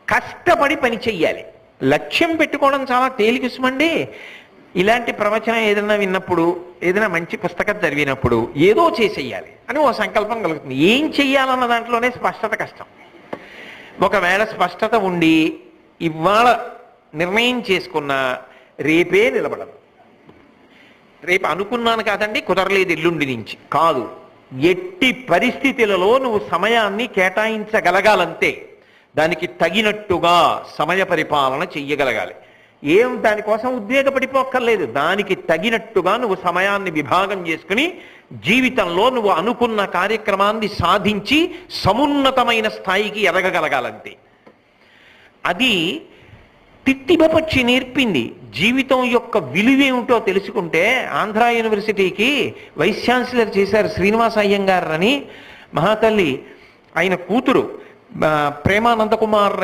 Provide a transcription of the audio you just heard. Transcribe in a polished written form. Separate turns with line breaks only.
కష్టపడి పని చెయ్యాలి. లక్ష్యం పెట్టుకోవడం చాలా తేలికిసుమండి. ఇలాంటి ప్రవచనం ఏదైనా విన్నప్పుడు, ఏదైనా మంచి పుస్తకం చదివినప్పుడు ఏదో చేసేయాలి అని ఓ సంకల్పం కలుగుతుంది. ఏం చెయ్యాలన్న దాంట్లోనే స్పష్టత కష్టం. ఒకవేళ స్పష్టత ఉండి ఇవాళ నిర్ణయం చేసుకున్నా రేపే నిలబడదు. రేపు అనుకున్నాను కాదండి, కుదరలేదు ఎల్లుండి నుంచి కాదు, ఎట్టి పరిస్థితులలో నువ్వు సమయాన్ని కేటాయించగలగాలంతే. దానికి తగినట్టుగా సమయ పరిపాలన చెయ్యగలగాలి. ఏం దానికోసం ఉద్వేగపడిపోక్కర్లేదు. దానికి తగినట్టుగా నువ్వు సమయాన్ని విభాగం చేసుకుని జీవితంలో నువ్వు అనుకున్న కార్యక్రమాన్ని సాధించి సమున్నతమైన స్థాయికి ఎదగగలగాలంతే. అది తిట్టిబపక్షి నేర్పింది. జీవితం యొక్క విలువేమిటో తెలుసుకుంటే ఆంధ్ర యూనివర్సిటీకి వైస్ ఛాన్సలర్ చేశారు శ్రీనివాస అయ్యంగారు అని. మహాతల్లి ఆయన కూతురు ప్రేమానంద కుమార్